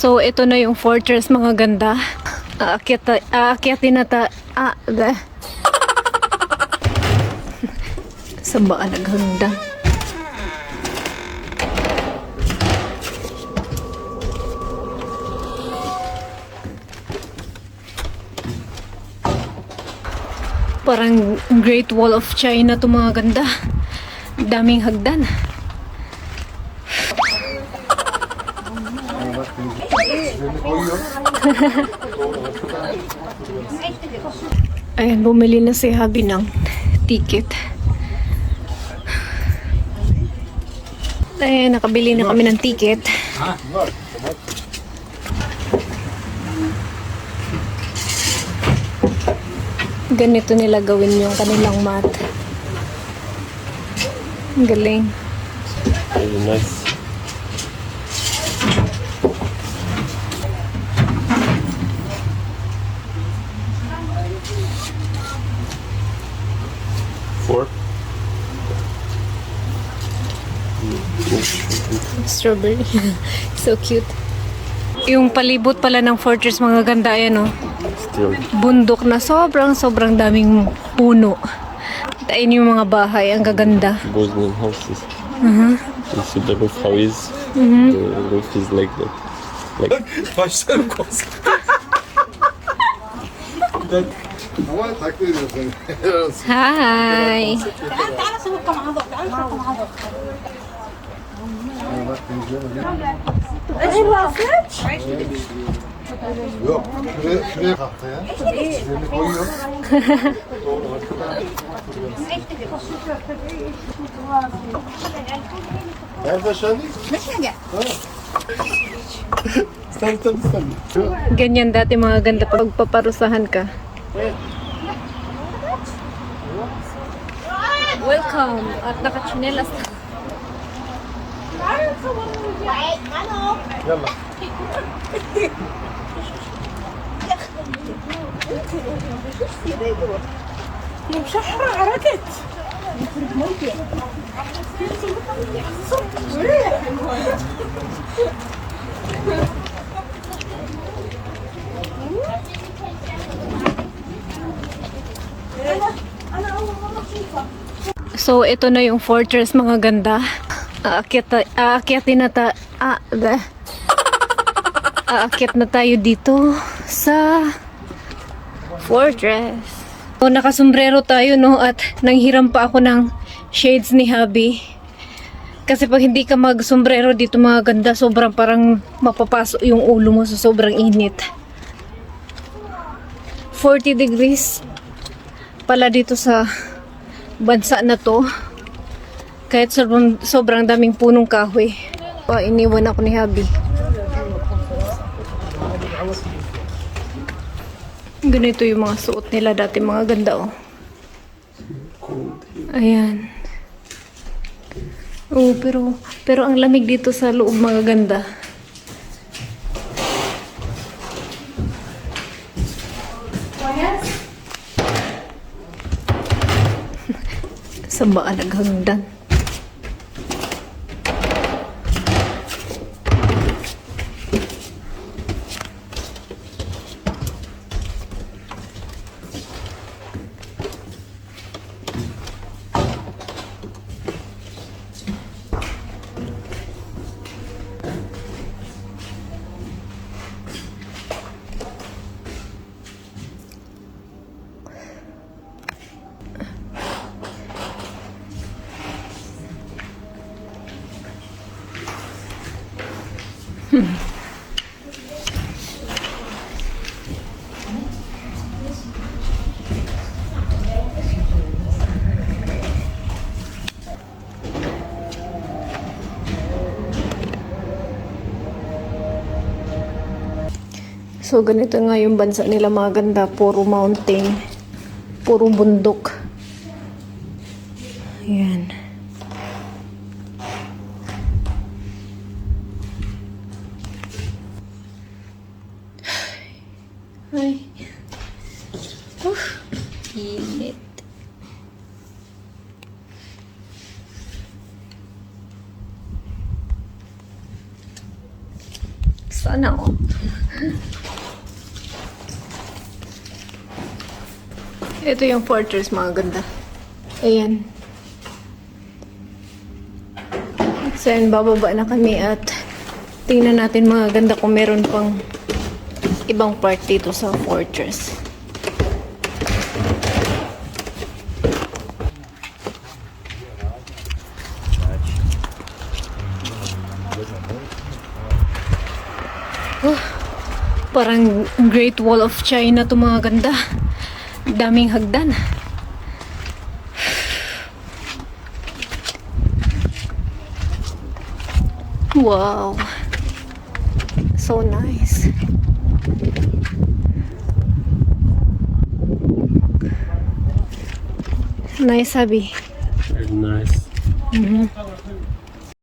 So, ito na yung fortress, mga ganda. Aakyatin na sa baan naghanda. Parang Great Wall of China to, mga ganda. Daming hagdan. Ayan, bumili na si Habi ng ticket. Ayan, nakabili na kami ng ticket. Ganito nila gawin yung kanilang mat. Ang galing. Very nice. Four. Strawberry. So cute. Yung palibot pala ng fortress, mga ganda, ayan, oh. Still. Bundok na sobrang daming puno. At ayun yung mga bahay, ang gaganda. Bosnian houses. You see the roof how is? The roof is like that. Like Başlarım konser. Ama takdir ediyorsun. Hi! تعال صوركم مع بعض تعال صوركم مع بعض ايش راسك؟ Yok. Şuraya kalktı ya. Şuraya koyuyor. Nerede şahane? Sen. Ganyan dati, mga ganda, pag paparusahan ka. Welcome! At nakachinelas na. Yalla. مشحرة عركت So, ito na yung fortress, mga ganda. Aakyat na tayo dito sa fortress. So, nakasombrero tayo, no? At nanghiram pa ako ng shades ni Habi. Kasi pag hindi ka magsombrero dito, mga ganda, sobrang parang mapapasok yung ulo mo sa sobrang init. 40 degrees pala dito sa bansa na to. Kahit sobrang daming punong kahoy. Iniwan ako ni Habi. Ganito yung mga suot nila dati, mga ganda, oh. Ayan. Oh, pero ang lamig dito sa loob, mga ganda. Sa baan naghagdan. So, ganito nga yung bansa nila, mga ganda. Puro mountain. Puro bundok. Ayan. Ay. Init. Sana oh. Ito yung fortress, mga ganda. Ayan. So, yan, bababa na kami at tingnan natin mga ganda kung meron pang ibang part dito sa fortress. Parang Great Wall of China to, mga ganda. Daming hagdan. Wow. So nice. Nice, Abby. Very nice.